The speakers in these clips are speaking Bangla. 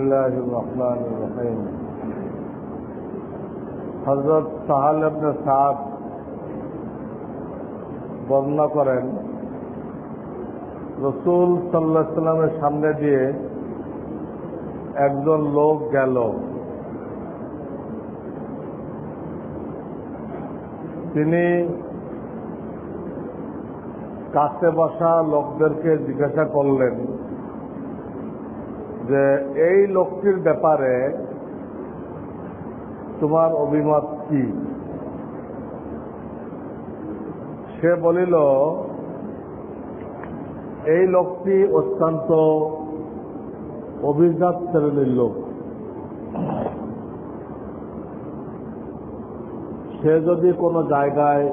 बिस्मिल्लाहिर रहमानिर रहीम। हजरत साहल इब्ने साद বর্ণনা করেন, রসূল সাল্লাল্লাহু আলাইহি ওয়াসাল্লামের সামনে দিয়ে একজন লোক গেল। তিনি কাছে বসা লোকদেরকে জিজ্ঞাসা করলেন যে এই লোকটির ব্যাপারে তোমার অভিমত কি? সে বলিল, এই লোকটি অত্যন্ত অভিজাত শ্রেণীর লোক। সে যদি কোনো জায়গায়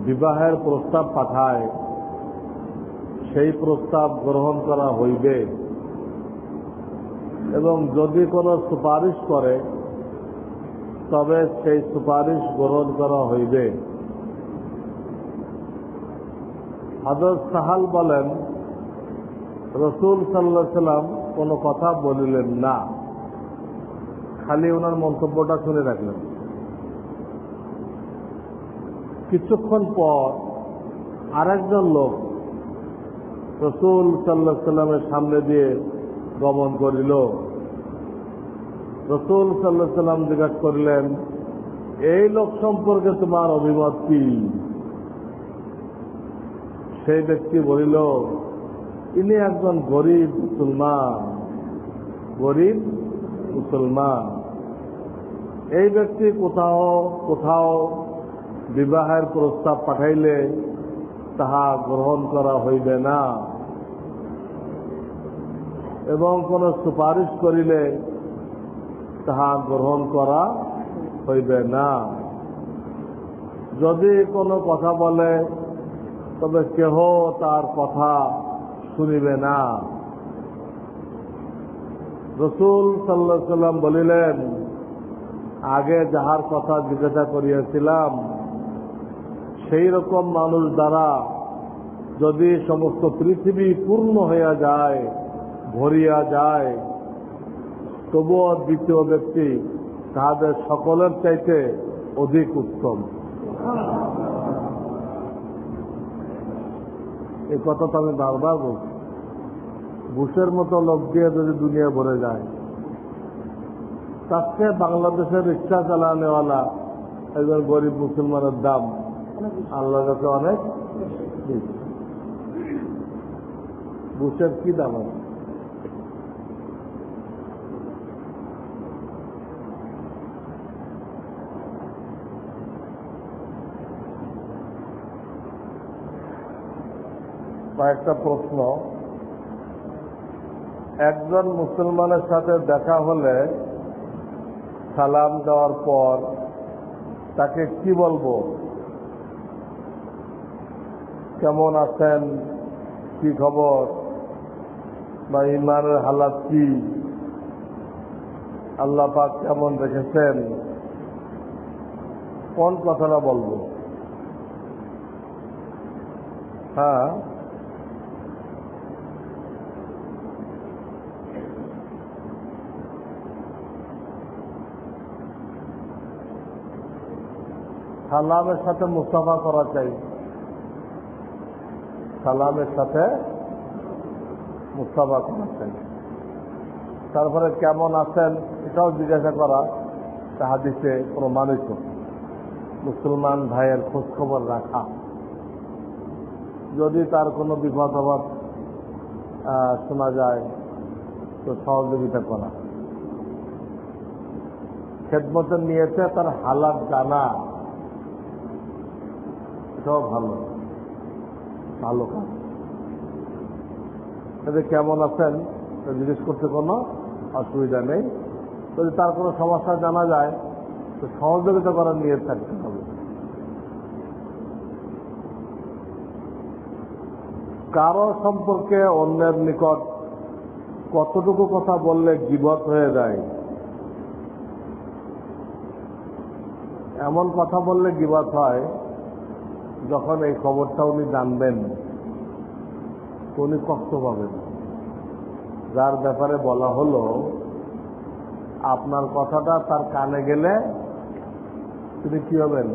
বিবাহের প্রস্তাব পাঠায়, সেই প্রস্তাব গ্রহণ করা হইবে, এবং যদি কোনো সুপারিশ করে তবে সেই সুপারিশ গ্রহণ করা হইবে। হযরত সাহাল বলেন, রাসূল সাল্লাল্লাহু আলাইহি ওয়াসাল্লাম কোনো কথা বলিলেন না, খালি ওনার মন্তব্যটা শুনে রাখলেন। কিছুক্ষণ পর আরেকজন লোক রাসূল সাল্লাল্লাহু আলাইহি ওয়াসাল্লামের সামনে দিয়ে গমন করিল। রাসূল সাল্লাল্লাহু আলাইহি ওয়াসাল্লাম জিজ্ঞাসা করিলেন, এই লোক সম্পর্কে তোমার অভিমত কি? সেই ব্যক্তি বলিল, ইনি একজন গরিব মুসলমান। এই ব্যক্তি কোথাও বিবাহের প্রস্তাব পাঠাইলে তাহা গ্রহণ করা হইবে না, এবং কোন সুপারিশ করিলে তাহা গ্রহণ করা হইবে না। যদি কোনো কথা বলে তবে কেহ তার কথা শুনিবে না। রাসূল সাল্লাল্লাহু আলাইহি ওয়াসাল্লাম বলিলেন, আগে যাহার কথা জিজ্ঞাসা করিয়াছিলাম সেই রকম মানুষ দ্বারা যদি সমস্ত পৃথিবী পূর্ণ হইয়া যায়, ভরিয়া যায়, তবুও দ্বিতীয় ব্যক্তি তাহাদের সকলের চাইতে অধিক উত্তম। এই কথা তো আমি বারবার বলছি। বুশের মতো লোক দিয়ে যদি দুনিয়া ভরে যায়, তার চেয়ে বাংলাদেশের রিক্সা চালানেওয়ালা একজন গরিব মুসলমানের দাম আল্লাহর কাছে অনেক বেশি। বুশের কি দাম আছে? কয়েকটা প্রশ্ন। একজন মুসলমানের সাথে দেখা হলে সালাম দেওয়ার পর তাকে কি বলবো? কেমন আছেন, কি খবর, বা ইমানের হালাত কি, আল্লাহ পাক কেমন রেখেছেন, কোন কথাটা বলবো? হ্যাঁ, সালামের সাথে মুসাফা করা চাই। সালামের সাথে মুসাফা করা চাই। তারপরে কেমন আছেন এটাও জিজ্ঞাসা করা হাদিসে প্রমাণিত। মুসলমান ভাইয়ের খোঁজ খবর রাখা, যদি তার কোনো বিপদ আপদ শোনা যায় তো সহযোগিতা করা। খেদমতের নিয়েছে তার হালাত জানা, এটাও ভালো কাজ। যদি কেমন আছেন জিজ্ঞেস করতে কোনো অসুবিধা নেই। যদি তার কোনো সমস্যা জানা যায় তো সহযোগিতা করার নিয়ে থাকতে হবে। কারো সম্পর্কে অন্যের নিকট কতটুকু কথা বললে গীবত হয়ে যায়? এমন কথা বললে গীবত হয় যখন এই খবরটা উনি জানবেন তো উনি কষ্ট পাবেন। যার ব্যাপারে বলা হলো আপনার কথাটা তার কানে গেলে তিনি কি হবেন,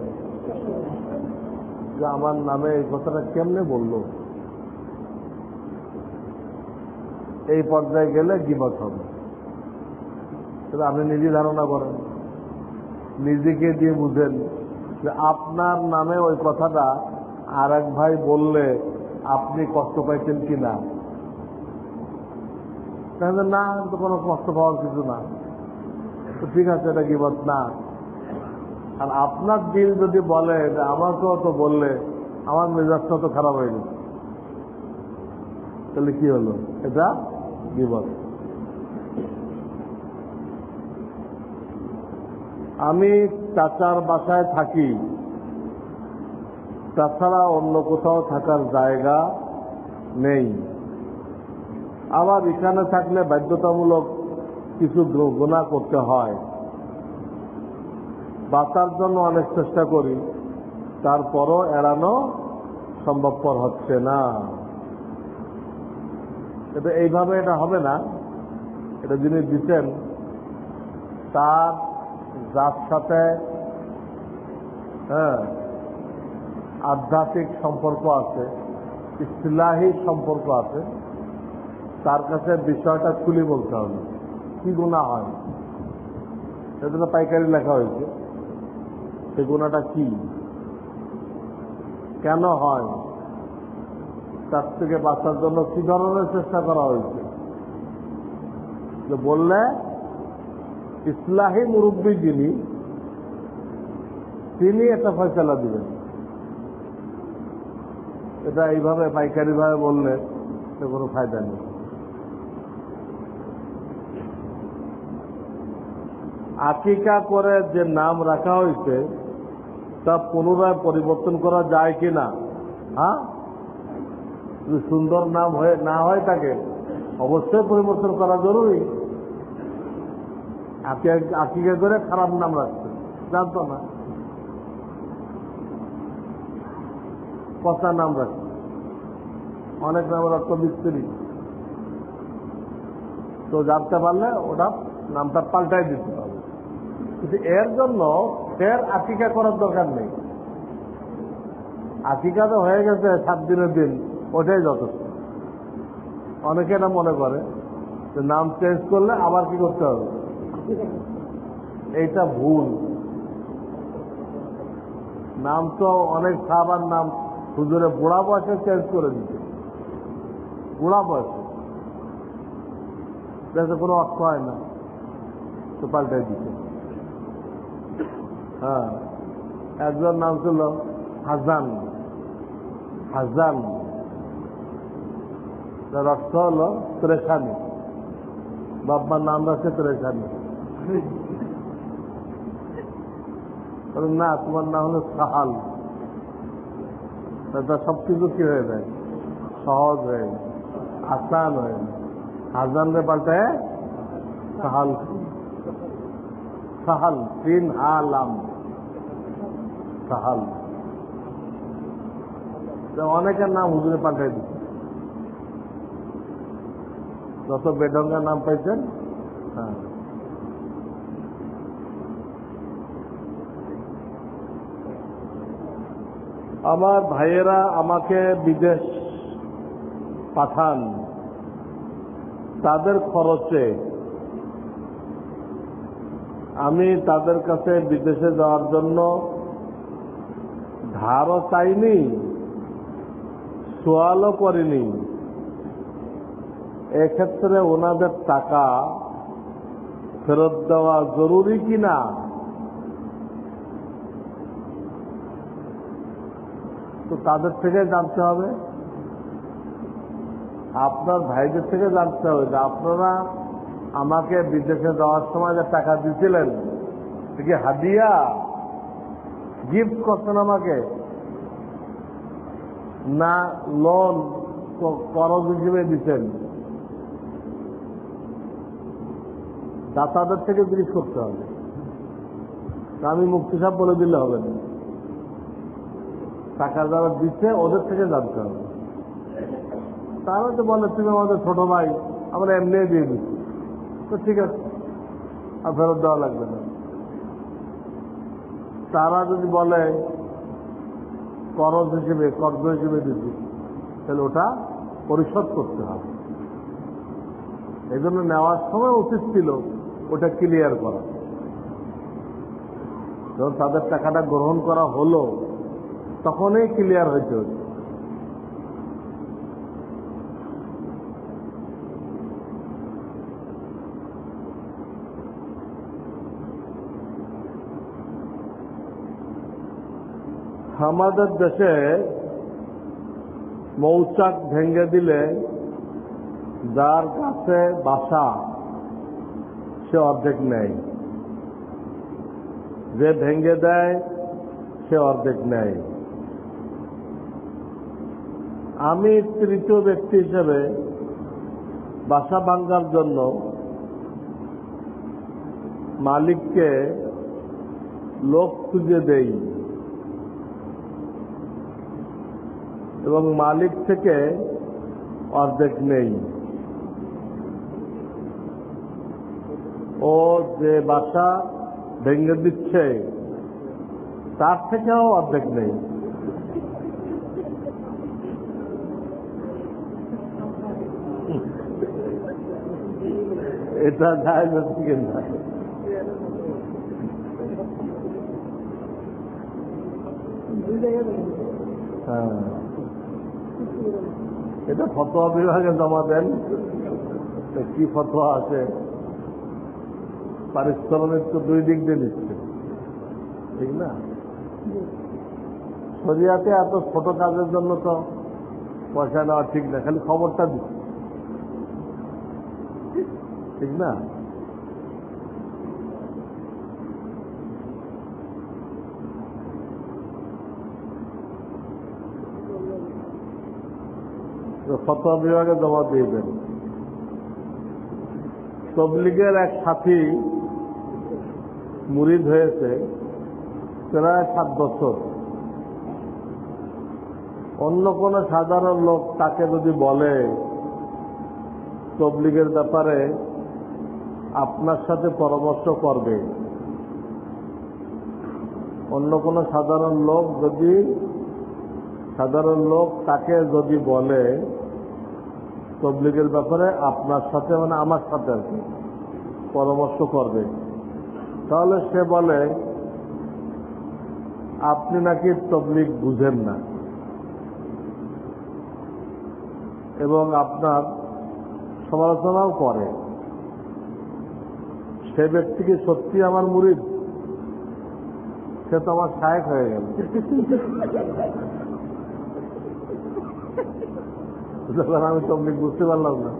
যে আমার নামে এই কথাটা কেমনে বললো, এই পর্যায়ে গেলে গীবত হবে। আপনি নিজে ধারণা করেন, নিজেকে দিয়ে বুঝেন যে আপনার নামে ওই কথাটা আর এক ভাই বললে আপনি কষ্ট পাইছেন কিনা। তাহলে না, তো কোনো কষ্ট পাওয়ার কিছু না, তো ঠিক আছে, এটা গীবত না। আর আপনার দিল যদি বলে যে আমাকেও তো বললে, আমার মেজাজটা তো খারাপ হয়ে গেছে, তাহলে কি হলো, এটা গীবত। আমি চাচার বাসায় থাকি, তাছাড়া অন্য কোথাও থাকার জায়গা নেই। আবার এখানে থাকলে বাধ্যতামূলক কিছু গুনাহ করতে হয়। বাঁচার জন্য অনেক চেষ্টা করি, তারপরও এড়ানো সম্ভবপর হচ্ছে না। এটা এইভাবে এটা হবে না। এটা যিনি দিচ্ছেন তার যার সাথে আধ্যাত্মিক সম্পর্ক আছে, ইসলাহি সম্পর্ক আছে, তার কাছে বিষয়টা খুলে বলতে হবে কি গুনাহ হয়। সেটা পাইকারি লেখা হয়েছে, সেই গুনাহটা কি, কেন হয়, তার থেকে বাঁচার জন্য কি ধরনের চেষ্টা করা হয়েছে, যে বললে ইসলাহি মুরব্বী যিনি, তিনি একটা ফয়সালা দিবেন। এটা এইভাবে পাইকারি ভাবে বললে তো কোনো ফায়দা নেই। আকিকা করে যে নাম রাখা হয়েছে তা পুনরায় পরিবর্তন করা যায় কিনা? হ্যাঁ, যদি সুন্দর নাম হয়ে না হয় থাকে অবশ্যই পরিবর্তন করা জরুরি। আকিকা করে খারাপ নাম রাখছে, জানতো না, পচা নাম রাখছে, অনেক নামের অর্থ বিস্তৃতি, তো জানতে পারলে ওটা নামটা পাল্টাই দিতে হবে। কিন্তু এর জন্য ফের আকিকা করার দরকার নেই। আকিকা তো হয়ে গেছে 7 দিনের দিন, ওটাই যথেষ্ট। অনেকে এটা মনে করে যে নাম চেঞ্জ করলে আবার কি করতে হবে, এইটা ভুল। নাম তো অনেক সাহাবার নাম হুজুরে বুড়া বয়সে চেঞ্জ করে দিতে, বুড়া বয়সে, যাতে কোনো অর্থ হয় না, তো পাল্টাই দিতে। হ্যাঁ, একজন নাম ছিল হাসান, হাসান তার অর্থ হলো ত্রেখানি, বাবার নাম রাখছে ত্রেখানি। না, তোমার নাম হলো সাহাল, তা সবকিছু কি হয়ে যায়, সহজ হয়ে যায়, আসান হয়ে যায়। হাসানরে পাল্টায় সাহাল, সাহাল, 3 আলাম, সাহাল। অনেকের নাম হুজুরে পাল্টাই দিচ্ছে, যত বেঢঙ্গা নাম পাইছেন। হ্যাঁ, আমার ভাইয়েরা আমাকে বিদেশ পাঠান, তাদের খরচে। আমি তাদের কাছে বিদেশে যাওয়ার জন্য ধারও চাইনি, সোয়ালও করিনি। এক্ষেত্রে ওনাদের টাকা ফেরত দেওয়া জরুরি কিনা? তো তাদের থেকে জানতে হবে, আপনার ভাইদের থেকে জানতে হবে যে আপনারা আমাকে বিদেশে যাওয়ার সময় যে টাকা দিয়েছিলেন, কি হাদিয়া গিফট করছেন আমাকে, না লোন করজ হিসেবে দিচ্ছেন? দাতাদের থেকে জিজ্ঞেস করতে হবে। আমি মুফতি সাহেব বলে দিলে হবে না, টাকা যারা দিচ্ছে ওদের থেকে জানতে হবে। তারা তো বলে তুমি আমাদের ছোট ভাই, আমরা এমনি দিয়ে দিচ্ছি, তো ঠিক আছে, আর ফেরত দেওয়া লাগবে না। তারা যদি বলে কর্জ হিসেবে দিচ্ছি, তাহলে ওটা পরিশোধ করতে হবে। এই জন্য নেওয়ার সময় উচিত ছিল ওটা ক্লিয়ার করা। যখন তাদের টাকাটা গ্রহণ করা হলো তখনই ক্লিয়ার হইতে হচ্ছে। আমাদের দেশে মৌচাক ভেঙে দিলে যার কাছে বাসা সে অর্ধেক নেয়, যে ভেঙে দেয় সে অর্ধেক নেয়। আমি তৃতীয় ব্যক্তি হিসেবে বাসা ভাঙার জন্য মালিককে লোক খুঁজে দেই এবং মালিক থেকে অর্ধেক নেই। ও যে বাসা ভেঙে দিচ্ছে তার থেকেও অর্ধেক নেই। এটা জায়েজ আছে কিনা? হ্যাঁ, এটা ফতোয়া বিভাগে জমা দেন, কি ফতোয়া আছে। পারিশ্রমিক তো দুই দিক দিয়ে দিচ্ছে, ঠিক না? শরিয়াতে এত ছোট কাজের জন্য তো পয়সা নেওয়া ঠিক না, খালি খবরটা দিচ্ছে, ঠিক না? ফতোয়া বিভাগে জমা দিয়েছেন। তবলিগের এক সাথী মুরিদ হয়েছে প্রায় 7 বছর। অন্য কোন সাধারণ লোক তাকে যদি বলে তবলিগের ব্যাপারে আপনার সাথে পরামর্শ করবে, অন্য কোন সাধারণ লোক তাকে যদি বলে তবলিগের ব্যাপারে আপনার সাথে, মানে আমার সাথে আর কি পরামর্শ করবে, তাহলে সে বলে আপনি নাকি তবলিগ বুঝেন না এবং আপনার সমালোচনাও করে। সে ব্যক্তি কি সত্যি আমার মুরিদ? সে তো আমার শায়েখ হয়ে গেল। যখন আমি তবলিগ বুঝতে পারলাম না,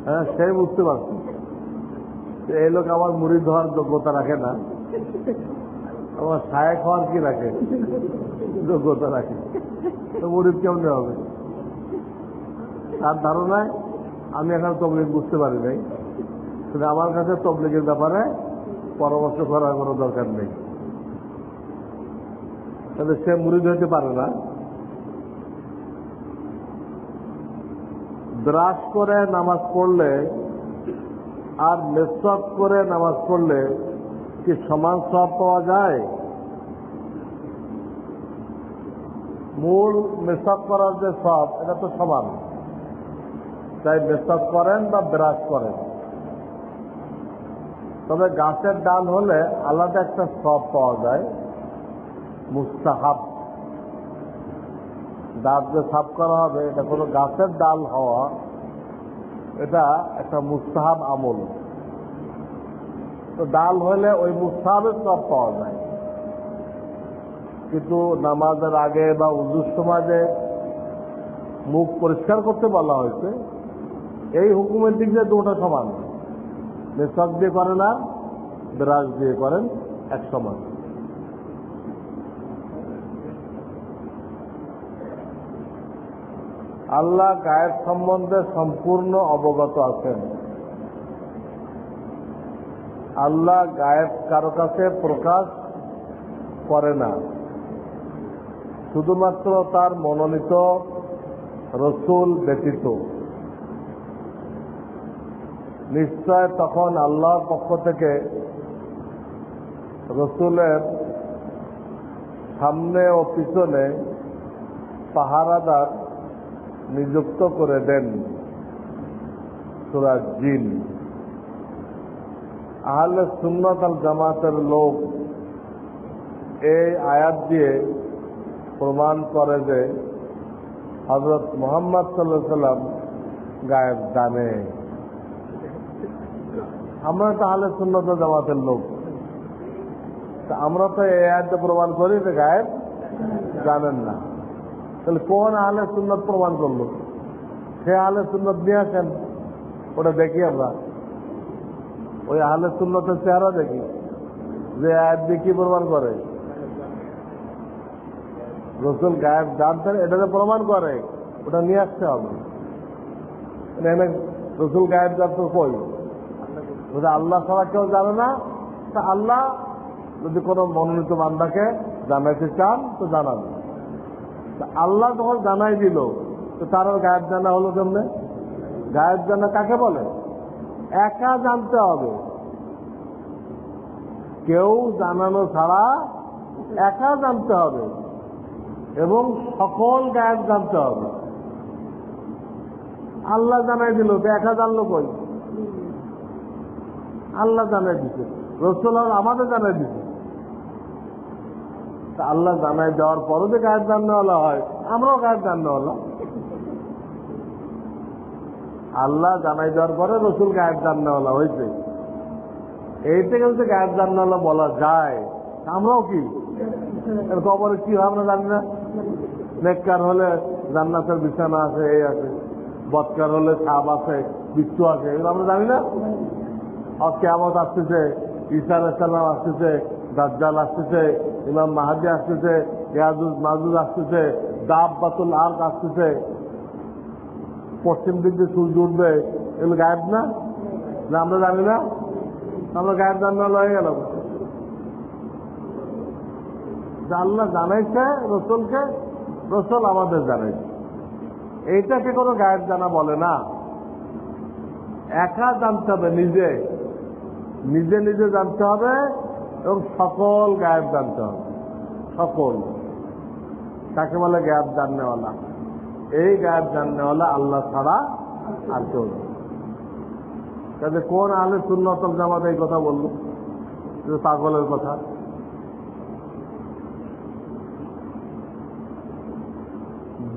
হ্যাঁ সে বুঝতে পারছি এই লোক আমার মুরিদ হওয়ার যোগ্যতা রাখে না, আমার শায়েখ হওয়ার কি রাখে, যোগ্যতা রাখে, তো মুরিদ কেমনে হবে? তার ধারণায় আমি এখন তবলিগ বুঝতে পারি নাই, কিন্তু আমার কাছে তবলিগের ব্যাপারে পরামর্শ করার কোনো দরকার নেই। তাহলে সে মুরিদ হইতে পারে না। ব্রাশ করে নামাজ পড়লে আর মেসওয়াক করে নামাজ পড়লে কি সমান সওয়াব পাওয়া যায়? মূল মেসওয়াক করার যে সওয়াব, এটা তো সমান, চাই মেসওয়াক করেন বা ব্রাশ করেন। তবে গাছের ডাল হলে আলাদা একটা সওয়াব পাওয়া যায়, মুস্তাহাব। দাঁত যে সাফ করা হবে, এটা কোনো গাছের ডাল হওয়া, এটা একটা মুস্তাহাব আমল। তো ডাল হলে ওই মুস্তাহাবের সওয়াব পাওয়া যায়, কিন্তু নামাজের আগে বা উযুর সময় যে মুখ পরিষ্কার করতে বলা হয়েছে, এই হুকুমের দিক দিয়ে দুটো সমান। মেসওয়াক দিয়ে করেন আর ব্রাশ দিয়ে করেন এক সমান। আল্লাহ গায়েব সম্বন্ধে সম্পূর্ণ অবগত আছেন। আল্লাহ গায়েব কারো কাছে প্রকাশ করে না, শুধুমাত্র তার মনোনীত রসুল ব্যতীত। নিশ্চয় তখন আল্লাহর পক্ষ থেকে রসুলের সামনে ও পিছনে পাহারাদার নিযুক্ত করে দেন। সূরা জিন। আহলে সুন্নাত আল জামাতের লোক এই আয়াত দিয়ে প্রমাণ করে যে হযরত মুহাম্মদ সাল্লাল্লাহু আলাইহি সাল্লাম গায়েব জানে। আমরা তো আহলে সুন্নাত ওয়াল জামাতের লোক, তা আমরা তো এই আয়াতে প্রমাণ করি যে গায়েব জানেন না। তাহলে কোন আহলে সুন্নাত প্রমাণ করলো? সে আহলে সুন্নাত নিয়ে আসেন, ওটা দেখি আমরা। ওই আহলে সুন্নাতের চেহারা দেখি যে আয়াত দিয়ে কি প্রমাণ করে। রসুল গায়েব জানতেন, এটাকে প্রমাণ করে, ওটা নিয়ে আসতে হবে। রসুল গায়েব জানতো কই? আল্লাহ ছাড়া কেউ জানে না। তা আল্লাহ যদি কোনো মনোনীত বান্দাকে জানাইতে চান তো জানাবে। আল্লাহ যখন জানাই দিল তো তার গায়েব জানা হলো কেমনে? গায়েব জানা কাকে বলে? একা জানতে হবে, কেউ জানানো ছাড়া একা জানতে হবে এবং সকল গায়েব জানতে হবে। আল্লাহ জানাই দিল তো একা জানলো কই? আল্লাহ জানাই দিচ্ছে, রসুল আমাদের জানাই দিচ্ছে। আল্লাহ জানাই দেওয়ার পরও যে গায়েব জাননেওয়ালা হয়, আমরাও গায়েব জাননেওয়ালা। আল্লাহ জানাই দেওয়ার পরে রসুল গায়েব জাননেওয়ালা হয়েছে, এইটা কিন্তু গায়েব জাননেওয়ালা বলা যায়। আমরাও কি কবরে কি হয় আমরা জানি না? নেককার হলে জান্নাতের বিছানা আছে, এই আছে। বদকার হলে সাপ আছে, বিচ্ছু আছে, এগুলো আমরা জানি না? আর কিয়ামত আসতেছে, ঈসা আলাইহিস সালাম আসতেছে, দাজ্জাল আসতেছে, ইমাম মাহদী আসতেছে, ইয়াজুজ মাজুজ আসতেছে, দাব্বাতুল আরক আসতেছে, পশ্চিম দিক দিয়ে সূর্য উঠবে। এগুলো গায়েব না? আমরা জানি না? আমরা গায়েব জানা হয়ে গেলাম। আল্লাহ জানাইছে রসুলকে, রসুল আমাদের জানাইছে। এইটাকে কোনো গায়েব জানা বলে না। একা জানতে হবে, নিজে নিজে নিজে জানতে হবে এবং সকল গায়েব জানতে হবে। সকল তাকে বলে গায়েব জাননেওয়ালা। এই গায়েব জাননেওয়ালা আল্লাহ ছাড়া আর কেউ নেই। তাহলে কোন আহলে সুন্নাত ওয়াল জামাত এই কথা বলল? পাগলের কথা।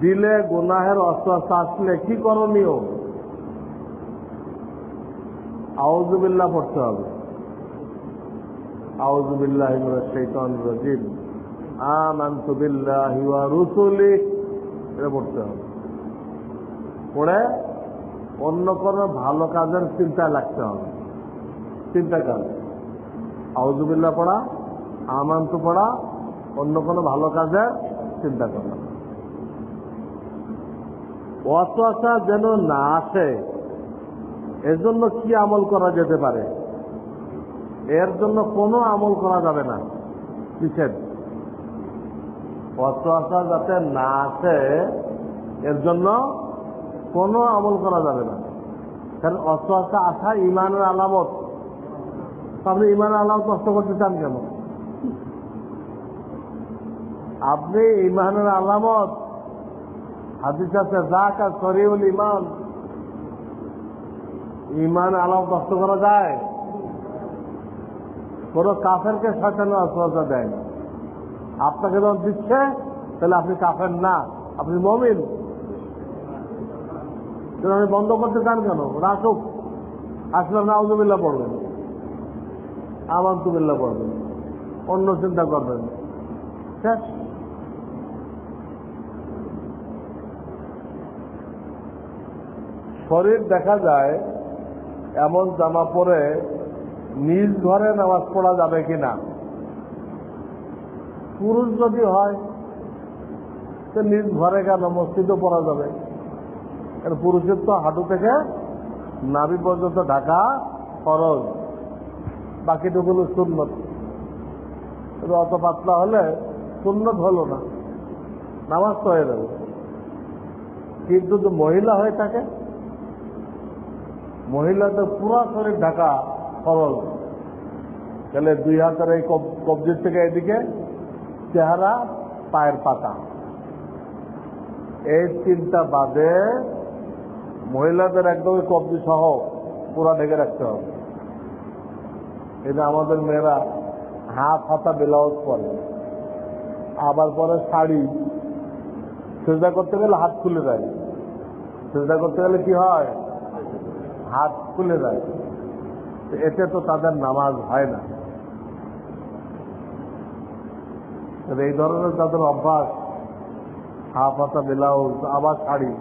দিলে গুনাহের ওয়াসওয়াসা আসলে কি করণীয়? আউযু বিল্লাহ পড়তে হবে। আউযু বিল্লাহি মিনাশ শাইতানির রাজিম, আমানতু বিল্লাহি ওয়া রুসুলিহি, এটা পড়তে হবে। পড়ে অন্য কোনো ভালো কাজের চিন্তায় লাগতে হবে। চিন্তা কাজ, আউযু বিল্লাহ পড়া, আমানতু পড়া, অন্য কোনো ভালো কাজের চিন্তা করা। ওয়াসওয়াসা যেন না আসে এর জন্য কি আমল করা যেতে পারে? এর জন্য কোনো আমল করা যাবে না, নিষেধ। ওয়াসওয়াসা যাতে না আসে এর জন্য কোনো আমল করা যাবে না। কারণ ওয়াসওয়াসা আসা ঈমানের আলামত। আপনি ঈমানের আলামত নষ্ট করতে চান কেন? আপনি ঈমানের আলামত, হাদিস আছে যাকা সরিউল ঈমান, ঈমান আলামত নষ্ট করা যায়? কোন কাফেরকে শয়তান ওয়াসওয়াসা দেয় না। আপনাকে যখন দিচ্ছে তাহলে আপনি কাফের না, আপনি মুমিন। আপনি বন্ধ করতে চান কেন? রাখুক, আসলে নাউযু বিল্লাহ পড়বেন, আমানতু বিল্লাহ পড়বেন, অন্য চিন্তা করবেন। শেষ। শরীর দেখা যায় এমন জামা পরে নিজ ঘরে নামাজ পড়া যাবে কিনা? পুরুষ যদি হয় তো নিজ ঘরে কেন, মসজিদও পড়া যাবে। কারণ পুরুষের তো হাঁটু থেকে নাভি পর্যন্ত ঢাকা ফরজ, বাকিটুকুলো সুন্নত। অত পাতলা হলে সুন্নত হলো না, নামাজ তো হয়ে যাবে। কিন্তু যদি মহিলা হয়ে থাকে মহিলাদের পুরা শরীর ঢাকা ফরজ, তাহলে 2 হাতের এই কবজির থেকে এদিকে চেহারা, পায়ের পাতা, এই 3টা বাদে মহিলাদের একদম কবজি সহ পুরা ঢেকে রাখতে হবে। এটা আমাদের মেয়েরা হাফ হাতা ব্লাউজ পরে, আবার পরে শাড়ি, সেজদা করতে গেলে হাত খুলে দেয়, সেজদা করতে গেলে কি হয়, হাত খুলে দেয়। এতে তো তাদের নামাজ হয় না। এই ধরনের তাদের অভ্যাস, হাফ হাতা ব্লাউজ আবার শাড়ি,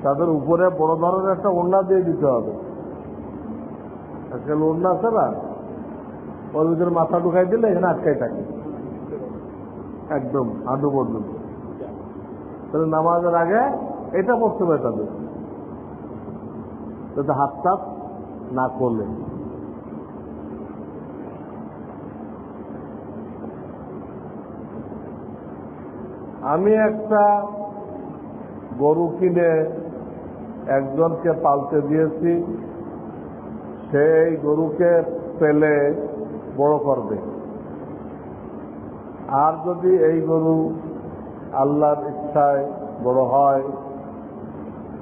তাদের উপরে বড় ধরনের একটা ওড়না দিয়ে দিতে হবে। আজকাল ওড়না আছে না, ওর ভিতরে মাথা ঢুকাই দিলে এখানে আটকাই থাকে একদম হাঁটু পর্যন্ত। তাহলে নামাজের আগে এটা পড়তে হবে তাদের, যাতে হাত টাপ না করলে। আমি একটা গরু কিনে একজনকে পালতে দিয়েছি, সেই গরুকে পেলে বড় করবে। আর যদি এই গরু আল্লাহর ইচ্ছায় বড় হয়,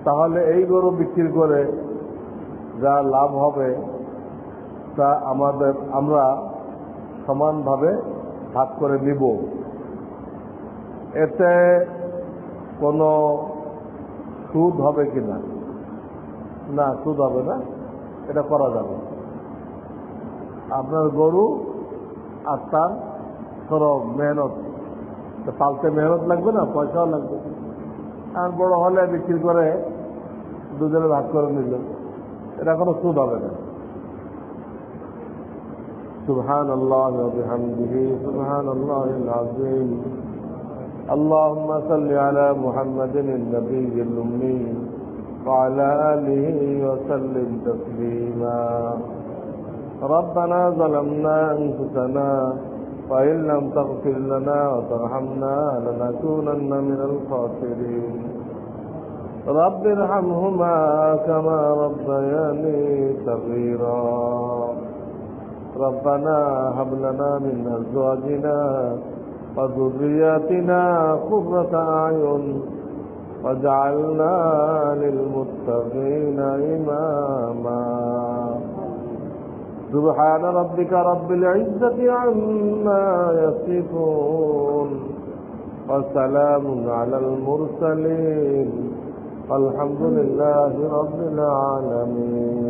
তাহলে এই গরু বিক্রি করে যা লাভ হবে তা আমরা সমানভাবে ভাগ করে নিব। এতে কোনো সুদ হবে কিনা? না, সুদ হবে না, এটা করা যাবে। আপনার গরু আর তার সরব মেহনত, পালতে মেহনত লাগবে না, পয়সাও লাগবে। আর বড় হলে বিক্রি করে দুজনে ভাগ করে নিল, এটা কোনো সুদ হবে না। সুবহানাল্লাহ ওয়া বিহামদিহি সুবহানাল্লাহিল আযীম। اللهم صل على محمد النبي الأمي وعلى آله وسلم تسليما. ربنا ظلمنا أنفسنا وإن لم تغفر لنا وترحمنا لنكونن من الخاسرين. رب ارحمهما كما ربياني صغيرا. ربنا هب لنا من أزواجنا وذرياتنا قرة أعين واجعلنا للمتقين إماما. سبحان ربك رب العزة عما يصفون وسلام على المرسلين والحمد لله رب العالمين.